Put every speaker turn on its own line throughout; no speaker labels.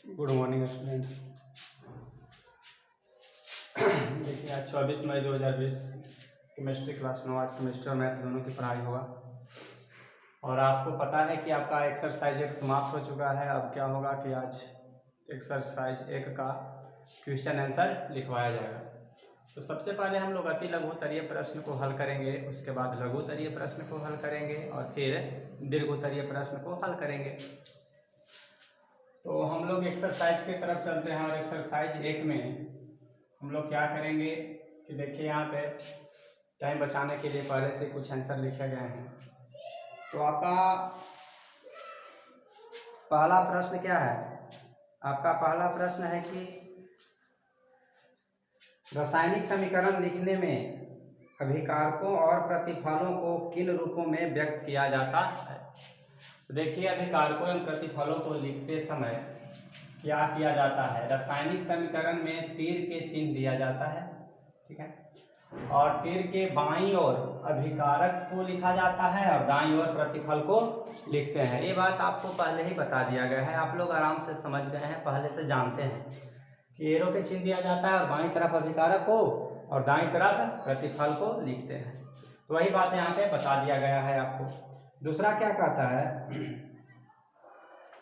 Good morning students. देखिए आज 24 मई 2020 chemistry class 9, आज केमिस्ट्री और मैथ दोनों की पढ़ाई होगा। और आपको पता है कि आपका एक्सरसाइज 1 समाप्त हो चुका है। अब क्या होगा कि आज एक्सरसाइज 1 का क्वेश्चन आंसर लिखवाया जाएगा। तो सबसे पहले हम लोग अति लघुत्तरीय प्रश्न को हल करेंगे, उसके बाद लघुत्तरीय प्रश्न को हल करेंगे और फिर दीर्घोत्तरीय प्रश्न को हल करेंगे। तो हम लोग एक्सरसाइज की तरफ चलते हैं और एक्सरसाइज 1 में हम लोग क्या करेंगे कि देखिए यहाँ पे टाइम बचाने के लिए पहले से कुछ आंसर लिखे गए हैं। तो आपका पहला प्रश्न क्या है? आपका पहला प्रश्न है कि रासायनिक समीकरण लिखने में अभिकारकों और प्रतिफलों को किन रूपों में व्यक्त किया जाता है? देखिए अभिकारकों एवं प्रतिफलों को लिखते समय क्या किया जाता है? रासायनिक समीकरण में तीर के चिन्ह दिया जाता है, ठीक है, और तीर के बाईं ओर अभिकारक को लिखा जाता है और दाईं ओर प्रतिफल को लिखते हैं। ये बात आपको पहले ही बता दिया गया है, आप लोग आराम से समझ गए हैं, पहले से जानते हैं कि एरो के चिन्ह दिया जाता है और बाईं तरफ अभिकारक को और दाईं तरफ प्रतिफल को लिखते हैं। तो वही बात यहाँ पे बता दिया गया है आपको। दूसरा क्या कहता है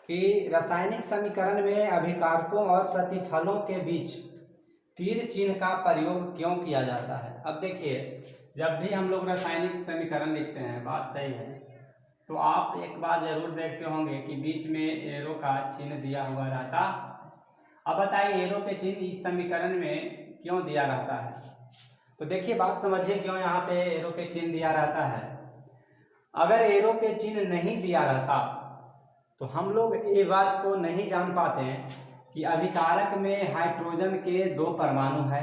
कि रासायनिक समीकरण में अभिकारकों और प्रतिफलों के बीच तीर चिन्ह का प्रयोग क्यों किया जाता है? अब देखिए जब भी हम लोग रासायनिक समीकरण लिखते हैं, बात सही है, तो आप एक बात जरूर देखते होंगे कि बीच में एरो का चिन्ह दिया हुआ रहता। अब बताइए एरो के चिन्ह इस समीकरण में क्यों दिया रहता है? तो देखिए बात समझिए क्यों यहाँ पे एरो के चिन्ह दिया रहता है। अगर एरो के चिन्ह नहीं दिया रहता तो हम लोग ये बात को नहीं जान पाते हैं कि अभिकारक में हाइड्रोजन के 2 परमाणु है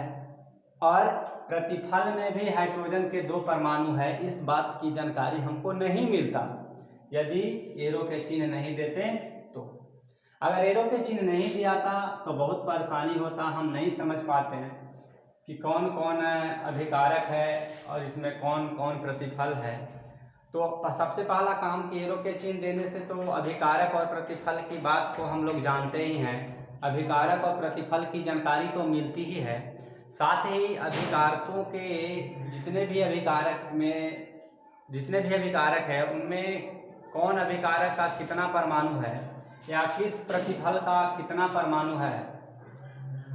और प्रतिफल में भी हाइड्रोजन के 2 परमाणु है। इस बात की जानकारी हमको नहीं मिलता यदि एरो के चिन्ह नहीं देते। तो अगर एरो के चिन्ह नहीं दिया था तो बहुत परेशानी होता, हम नहीं समझ पाते हैं कि कौन कौन अभिकारक है और इसमें कौन कौन प्रतिफल है। तो सबसे पहला काम कि एरो के चिन्ह देने से तो अभिकारक और प्रतिफल की बात को हम लोग जानते ही हैं, अभिकारक और प्रतिफल की जानकारी तो मिलती ही है। साथ ही अभिकारकों के जितने भी अभिकारक है उनमें कौन अभिकारक का कितना परमाणु है या किस प्रतिफल का कितना परमाणु है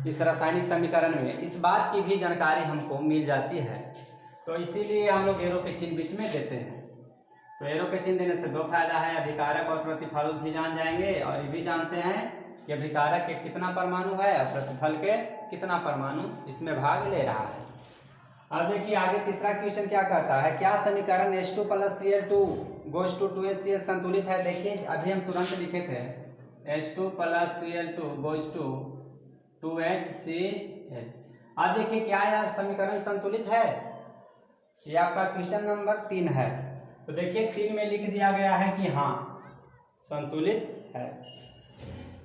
इस रासायनिक समीकरण में, इस बात की भी जानकारी हमको मिल जाती है। तो इसीलिए हम लोग एरो के चिन्ह बीच में देते हैं। तो एरो के चिन्ह देने से 2 फायदा है, अभिकारक और प्रतिफल भी जान जाएंगे और ये भी जानते हैं कि अभिकारक के कितना परमाणु है और प्रतिफल के कितना परमाणु इसमें भाग ले रहा है। अब देखिए आगे तीसरा क्वेश्चन क्या कहता है, क्या समीकरण H2 + Cl2 goes to 2HCl संतुलित है? देखिए अभी हम तुरंत लिखे थे H2 + Cl2 goes to 2HCl। अब देखिए क्या यह समीकरण संतुलित है? ये आपका क्वेश्चन नंबर 3 है। तो देखिए 3 में लिख दिया गया है कि हाँ संतुलित है।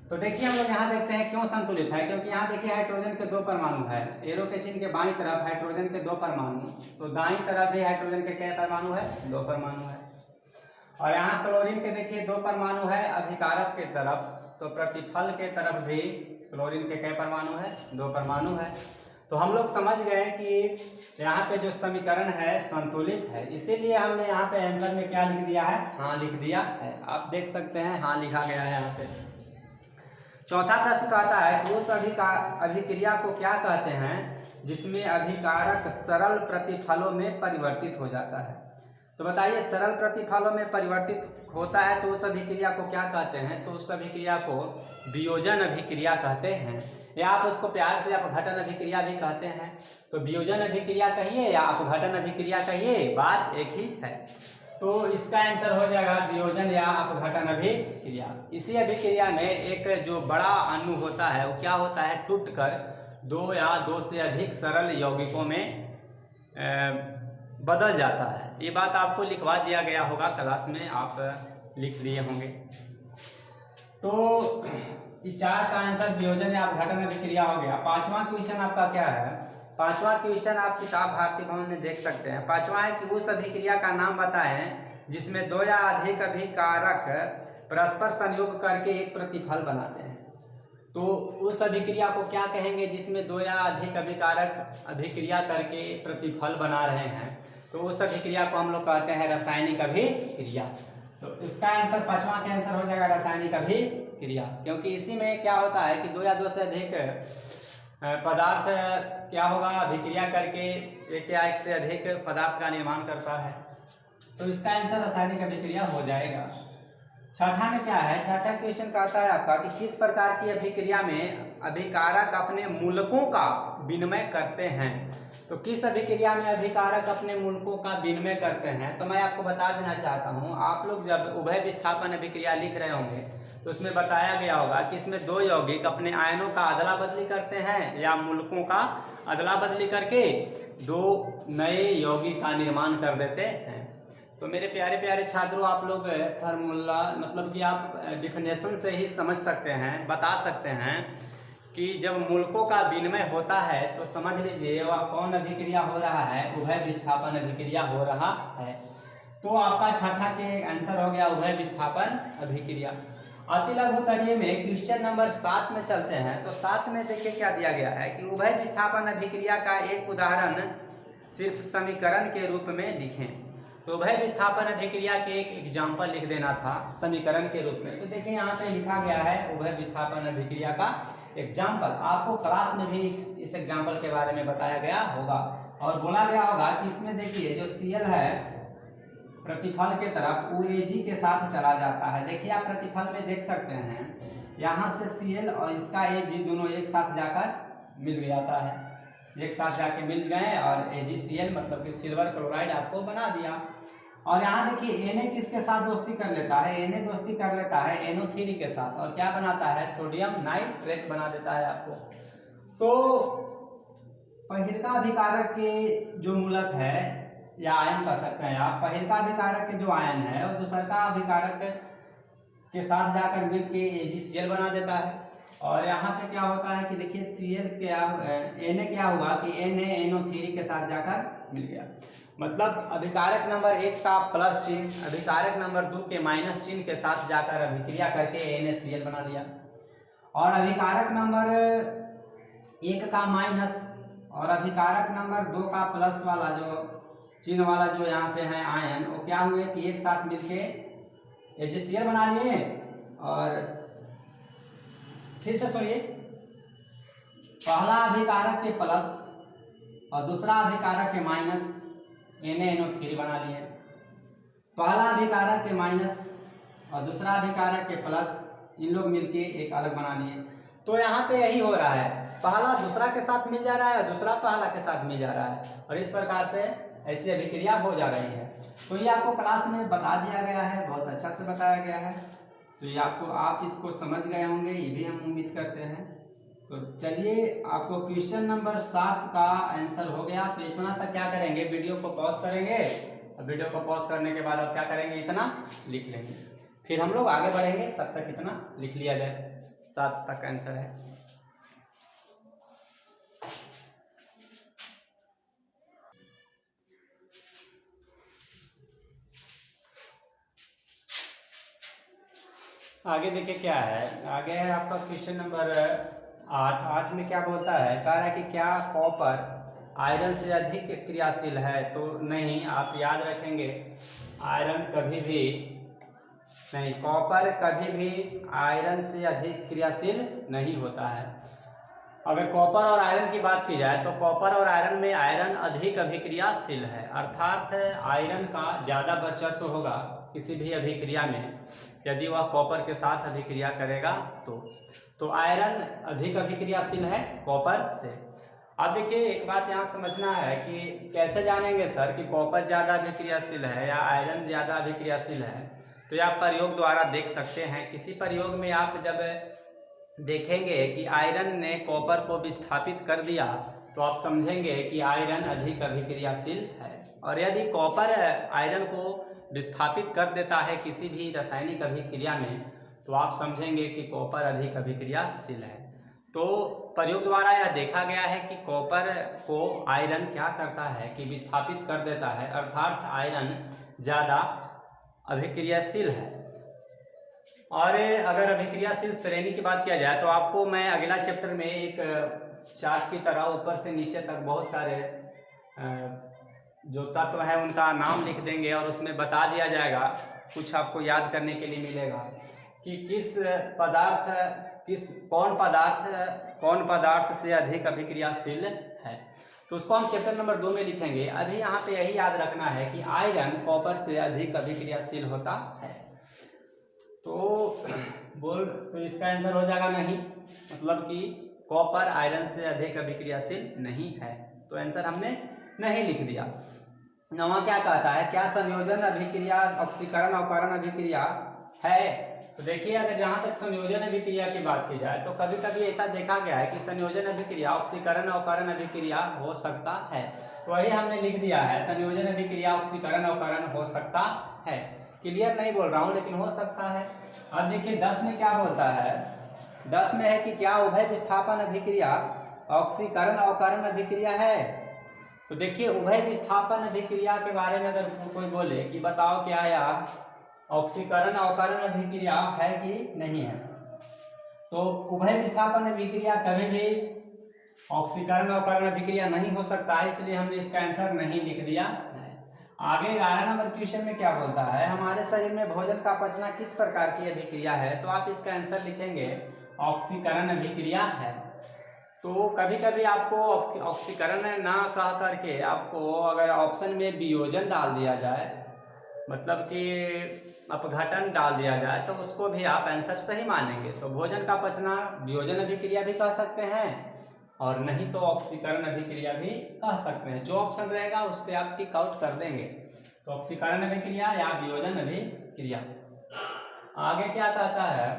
तो देखिए हम लोग यहाँ देखते हैं क्यों संतुलित है, क्योंकि यहाँ देखिए हाइड्रोजन के 2 परमाणु है, एरो के चिन्ह के बाईं तरफ हाइड्रोजन के 2 परमाणु, तो दाईं तरफ भी हाइड्रोजन के क्या परमाणु है? 2 परमाणु है। और यहाँ क्लोरीन के देखिए 2 परमाणु है अभिकारक के तरफ, तो प्रतिफल के तरफ भी क्लोरीन के क्या परमाणु है? 2 परमाणु है। तो हम लोग समझ गए कि यहाँ पे जो समीकरण है संतुलित है, इसीलिए हमने यहाँ पे आंसर में क्या लिख दिया है? हाँ लिख दिया है। आप देख सकते हैं हाँ लिखा गया है यहाँ पे। चौथा प्रश्न कहता है कि उस अभिक्रिया को क्या कहते हैं जिसमें अभिकारक सरल प्रतिफलों में परिवर्तित हो जाता है? तो बताइए सरल प्रतिफलों में परिवर्तित होता है तो उस अभिक्रिया को क्या कहते हैं? तो उस अभिक्रिया को वियोजन अभिक्रिया कहते हैं, या आप उसको प्यार से अपघटन अभिक्रिया भी कहते हैं। तो वियोजन अभिक्रिया कहिए या अपघटन अभिक्रिया कहिए, बात एक ही है। तो इसका आंसर हो जाएगा वियोजन या अपघटन अभिक्रिया। इसी अभिक्रिया में एक जो बड़ा अणु होता है वो क्या होता है? टूटकर 2 या 2 से अधिक सरल यौगिकों में बदल जाता है। ये बात आपको लिखवा दिया गया होगा क्लास में, आप लिख लिए होंगे। तो 4 का आंसर वियोजन या अपघटन अभिक्रिया हो गया। 5वां क्वेश्चन आपका क्या है? 5वां क्वेश्चन आप किताब भारती भवन में देख सकते हैं। 5वां है कि उस अभिक्रिया का नाम बताएं जिसमें दो या अधिक अभिकारक परस्पर संयोग करके एक प्रतिफल बनाते हैं। तो उस अभिक्रिया को क्या कहेंगे जिसमें दो या अधिक अभिकारक अभिक्रिया करके प्रतिफल बना रहे हैं, तो उस अभिक्रिया को हम लोग कहते हैं रासायनिक अभिक्रिया। तो इसका आंसर पांचवा का आंसर हो जाएगा रासायनिक अभिक्रिया, क्योंकि इसी में क्या होता है कि दो या दो से अधिक पदार्थ क्या होगा अभिक्रिया करके एक या एक से अधिक पदार्थ का निर्माण करता है। तो इसका आंसर रासायनिक अभिक्रिया हो जाएगा। छठा में क्या है, छठा क्वेश्चन कहता है आपका कि किस प्रकार की अभिक्रिया में अभिकारक अपने मूलकों का विनिमय करते हैं। तो किस अभिक्रिया में अभिकारक अपने मूलकों का विनिमय करते हैं, तो मैं आपको बता देना चाहता हूँ। आप लोग जब उभय विस्थापन अभिक्रिया लिख रहे होंगे तो उसमें बताया गया होगा कि इसमें दो यौगिक अपने आयनों का अदला बदली करते हैं या मूलकों का अदला बदली करके दो नए यौगिक का निर्माण कर देते हैं। तो मेरे प्यारे प्यारे छात्रों, आप लोग फार्मूला मतलब कि आप डिफिनेशन से ही समझ सकते हैं, बता सकते हैं कि जब मूलकों का विनिमय होता है तो समझ लीजिए वह कौन अभिक्रिया हो रहा है, उभय विस्थापन अभिक्रिया हो रहा है। तो आपका छठा के आंसर हो गया उभय विस्थापन अभिक्रिया। अति लघु तरीय में क्वेश्चन नंबर 7 में चलते हैं। तो 7 में देखिए क्या दिया गया है कि उभय विस्थापन अभिक्रिया का एक उदाहरण सिर्फ समीकरण के रूप में लिखें। तो उभय विस्थापन अभिक्रिया के एक एग्जाम्पल लिख देना था समीकरण के रूप में। तो देखिए यहाँ पे लिखा गया है उभय विस्थापन अभिक्रिया का एग्जाम्पल। आपको क्लास में भी इस एग्जाम्पल के बारे में बताया गया होगा और बोला गया होगा कि इसमें देखिए जो Cl है प्रतिफल के तरफ OAG के साथ चला जाता है। देखिए आप प्रतिफल में देख सकते हैं यहाँ से Cl और इसका Ag दोनों एक साथ जाकर मिल जाता है, एक साथ जाके मिल गए और AgCl मतलब कि सिल्वर क्लोराइड आपको बना दिया। और यहाँ देखिए Na किसके साथ दोस्ती कर लेता है, Na दोस्ती कर लेता है NO3 के साथ और क्या बनाता है, सोडियम नाइट्रेट बना देता है आपको। तो पहिलका अभिकारक के जो मूलक है या आयन कह सकते हैं आप, पहिलका अभिकारक के जो आयन है वो दूसरका अभिकारक के साथ जाकर मिल के AgCl बना देता है। और यहाँ पे क्या होता है कि देखिए Cl क्या Na क्या हुआ कि Na NO3 के साथ जाकर मिल गया, मतलब अभिकारक नंबर 1 का प्लस चिन्ह अभिकारक नंबर 2 के माइनस चिन्ह के साथ जाकर अभिक्रिया करके NaCl बना दिया। और अभिकारक नंबर 1 का माइनस और अभिकारक नंबर 2 का प्लस वाला जो चिन्ह वाला जो यहाँ पे है आयन, वो क्या हुए कि एक साथ मिलके AgCl बना लिए। और फिर से सुनिए, पहला अभिकारक के प्लस और दूसरा अभिकारक के माइनस NaNO3 बना लिए। पहला अभिकारक के माइनस और दूसरा अभिकारक के प्लस, इन लोग मिलके एक अलग बना लिए। तो यहाँ पे यही हो रहा है, पहला दूसरा के साथ मिल जा रहा है और दूसरा पहला के साथ मिल जा रहा है और इस प्रकार से ऐसी अभिक्रिया हो जा रही है। तो ये आपको क्लास में बता दिया गया है, बहुत अच्छा से बताया गया है। तो ये आपको आप इसको समझ गए होंगे, ये भी हम उम्मीद करते हैं। तो चलिए आपको क्वेश्चन नंबर 7 का आंसर हो गया। तो इतना तक क्या करेंगे, वीडियो को पॉज करेंगे और वीडियो को पॉज करने के बाद आप क्या करेंगे, इतना लिख लेंगे, फिर हम लोग आगे बढ़ेंगे, तब तक इतना लिख लिया जाए। 7 तक आंसर है। आगे देखिए क्या है, आगे है आपका क्वेश्चन नंबर 8। 8 में क्या बोलता है, कह रहा है कि क्या कॉपर आयरन से अधिक क्रियाशील है। तो नहीं, आप याद रखेंगे आयरन कभी भी नहीं, कॉपर कभी भी आयरन से अधिक क्रियाशील नहीं होता है। अगर कॉपर और आयरन की बात की जाए तो कॉपर और आयरन में आयरन अधिक अभिक्रियाशील है, अर्थात आयरन का ज़्यादा वर्चस्व होगा किसी भी अभिक्रिया में यदि वह कॉपर के साथ अभिक्रिया करेगा तो आयरन अधिक अभिक्रियाशील है कॉपर से। अब देखिए एक बात यहाँ समझना है कि कैसे जानेंगे सर कि कॉपर ज़्यादा अभिक्रियाशील है या आयरन ज़्यादा अभिक्रियाशील है। तो ये आप प्रयोग द्वारा देख सकते हैं। किसी प्रयोग में आप जब देखेंगे कि आयरन ने कॉपर को विस्थापित कर दिया तो आप समझेंगे कि आयरन अधिक अभिक्रियाशील है, और यदि कॉपर आयरन को विस्थापित कर देता है किसी भी रासायनिक अभिक्रिया में तो आप समझेंगे कि कॉपर अधिक अभिक्रियाशील है। तो प्रयोग द्वारा यह देखा गया है कि कॉपर को आयरन क्या करता है कि विस्थापित कर देता है, अर्थात आयरन ज़्यादा अभिक्रियाशील है। और अगर अभिक्रियाशील श्रेणी की बात किया जाए तो आपको मैं अगला चैप्टर में एक चार्ट की तरह ऊपर से नीचे तक बहुत सारे जो तत्व है उनका नाम लिख देंगे और उसमें बता दिया जाएगा, कुछ आपको याद करने के लिए मिलेगा कि कौन पदार्थ से अधिक अभिक्रियाशील है। तो उसको हम चैप्टर नंबर 2 में लिखेंगे। अभी यहाँ पे यही याद रखना है कि आयरन कॉपर से अधिक अभिक्रियाशील होता है। तो इसका आंसर हो जाएगा नहीं, मतलब कि कॉपर आयरन से अधिक अभिक्रियाशील नहीं है, तो आंसर हमने नहीं लिख दिया। नवा क्या कहता है, क्या संयोजन अभिक्रिया ऑक्सीकरण अवकरण अभिक्रिया है? तो देखिए, अगर जहाँ तक संयोजन अभिक्रिया की बात की जाए तो कभी कभी ऐसा देखा गया है कि संयोजन अभिक्रिया ऑक्सीकरण अवकरण अभिक्रिया हो सकता है, तो वही हमने लिख दिया है, संयोजन अभिक्रिया ऑक्सीकरण अवकरण हो सकता है। क्लियर नहीं बोल रहा हूँ, लेकिन हो सकता है। अब देखिए 10 में क्या बोलता है, 10 में है कि क्या उभय विस्थापन अभिक्रिया ऑक्सीकरण अवकरण अभिक्रिया है? तो देखिए, उभय विस्थापन अभिक्रिया के बारे में अगर कोई बोले कि बताओ क्या यह ऑक्सीकरण अवकरण अभिक्रिया है कि नहीं है, तो उभय विस्थापन अभिक्रिया कभी भी ऑक्सीकरण अवकरण अभिक्रिया नहीं हो सकता है, इसलिए हमने इसका आंसर नहीं लिख दिया है। आगे 11 नंबर क्वेश्चन में क्या बोलता है, हमारे शरीर में भोजन का पचना किस प्रकार की अभिक्रिया है? तो आप इसका आंसर लिखेंगे ऑक्सीकरण अभिक्रिया है। तो कभी कभी आपको ऑक्सीकरण ना कह करके आपको अगर ऑप्शन में वियोजन डाल दिया जाए, मतलब कि अपघटन डाल दिया जाए, तो उसको भी आप आंसर सही मानेंगे। तो भोजन का पचना वियोजन अभिक्रिया भी कह सकते हैं, और नहीं तो ऑक्सीकरण अभिक्रिया भी कह सकते हैं। जो ऑप्शन रहेगा उस पर आप टिक आउट कर देंगे, तो ऑक्सीकरण अभिक्रिया या वियोजन अभिक्रिया। आगे क्या कहता है,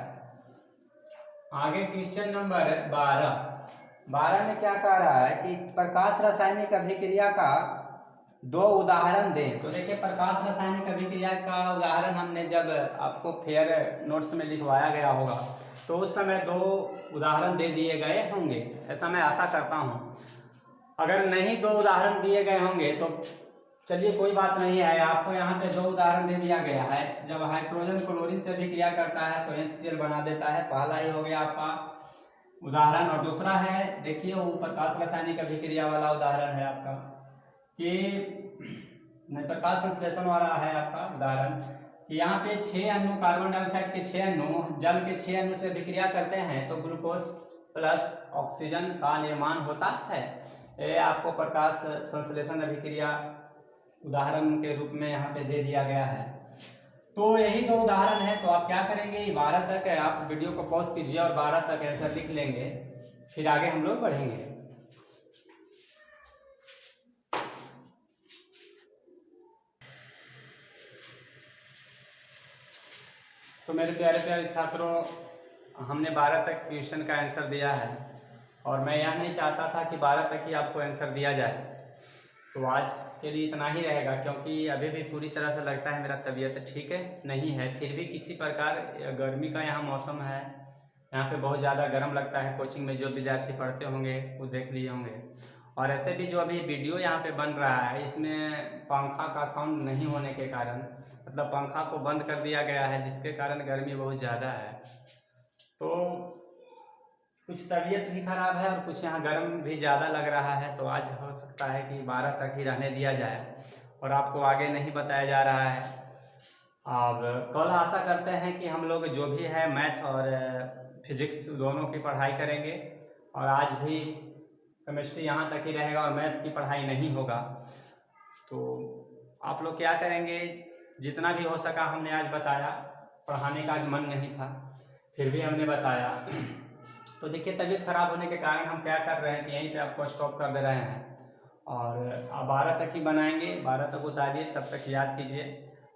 आगे क्वेश्चन नंबर 12 में क्या कह रहा है कि प्रकाश रासायनिक अभिक्रिया का 2 उदाहरण दें। तो देखिए, प्रकाश रासायनिक अभिक्रिया का उदाहरण हमने जब आपको फेयर नोट्स में लिखवाया गया होगा तो उस समय 2 उदाहरण दे दिए गए होंगे, ऐसा मैं आशा करता हूँ। अगर नहीं 2 उदाहरण दिए गए होंगे तो चलिए कोई बात नहीं है, आपको यहाँ पे 2 उदाहरण दे दिया गया है। जब हाइड्रोजन क्लोरीन से अभिक्रिया करता है तो HCl बना देता है, पहला ही हो गया आपका उदाहरण। और दूसरा है, देखिए वो प्रकाश रासायनिक अभिक्रिया वाला उदाहरण है आपका कि प्रकाश संश्लेषण वाला है आपका उदाहरण कि यहाँ पे 6 अणु कार्बन डाइऑक्साइड के 6 अणु जल के 6 अणु से अभिक्रिया करते हैं तो ग्लूकोज प्लस ऑक्सीजन का निर्माण होता है। ये आपको प्रकाश संश्लेषण अभिक्रिया उदाहरण के रूप में यहाँ पे दे दिया गया है। तो यही 2 उदाहरण है। तो आप क्या करेंगे, 12 तक आप वीडियो को पॉज कीजिए और 12 तक आंसर लिख लेंगे, फिर आगे हम लोग बढ़ेंगे। तो मेरे प्यारे प्यारे छात्रों, हमने 12 तक क्वेश्चन का आंसर दिया है और मैं यह नहीं चाहता था कि 12 तक ही आपको आंसर दिया जाए। तो आज के लिए इतना ही रहेगा, क्योंकि अभी भी पूरी तरह से लगता है मेरा तबीयत ठीक है नहीं है, फिर भी किसी प्रकार गर्मी का यहाँ मौसम है, यहाँ पे बहुत ज़्यादा गर्म लगता है। कोचिंग में जो विद्यार्थी पढ़ते होंगे वो देख लिए होंगे। और ऐसे भी जो अभी वीडियो यहाँ पे बन रहा है इसमें पंखा का साउंड नहीं होने के कारण, मतलब पंखा को बंद कर दिया गया है, जिसके कारण गर्मी बहुत ज़्यादा है। तो कुछ तबीयत भी खराब है और कुछ यहाँ गर्म भी ज़्यादा लग रहा है। तो आज हो सकता है कि 12 तक ही रहने दिया जाए और आपको आगे नहीं बताया जा रहा है। अब कल आशा करते हैं कि हम लोग जो भी है मैथ और फिजिक्स दोनों की पढ़ाई करेंगे, और आज भी केमिस्ट्री यहाँ तक ही रहेगा और मैथ की पढ़ाई नहीं होगा। तो आप लोग क्या करेंगे, जितना भी हो सका हमने आज बताया। पढ़ाने का आज मन नहीं था, फिर भी हमने बताया। तो देखिए, तबीयत खराब होने के कारण हम क्या कर रहे हैं कि यहीं पे आपको स्टॉप कर दे रहे हैं और अब 12 तक ही बनाएंगे। 12 तक उतारिए, तब तक याद कीजिए।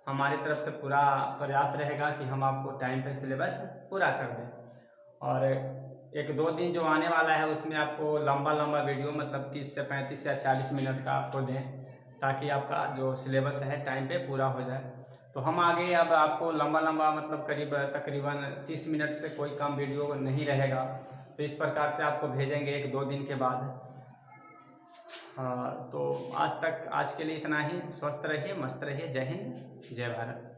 हमारी तरफ से पूरा प्रयास रहेगा कि हम आपको टाइम पे सिलेबस पूरा कर दें। और 1-2 दिन जो आने वाला है उसमें आपको लंबा वीडियो, मतलब 30 से 35 या 40 मिनट का आपको दें, ताकि आपका जो सिलेबस है टाइम पे पूरा हो जाए। तो हम आगे अब आपको लंबा मतलब तकरीबन 30 मिनट से कोई कम वीडियो नहीं रहेगा। तो इस प्रकार से आपको भेजेंगे 1-2 दिन के बाद। तो आज के लिए इतना ही। स्वस्थ रहिए, मस्त रहिए। जय हिंद, जय भारत।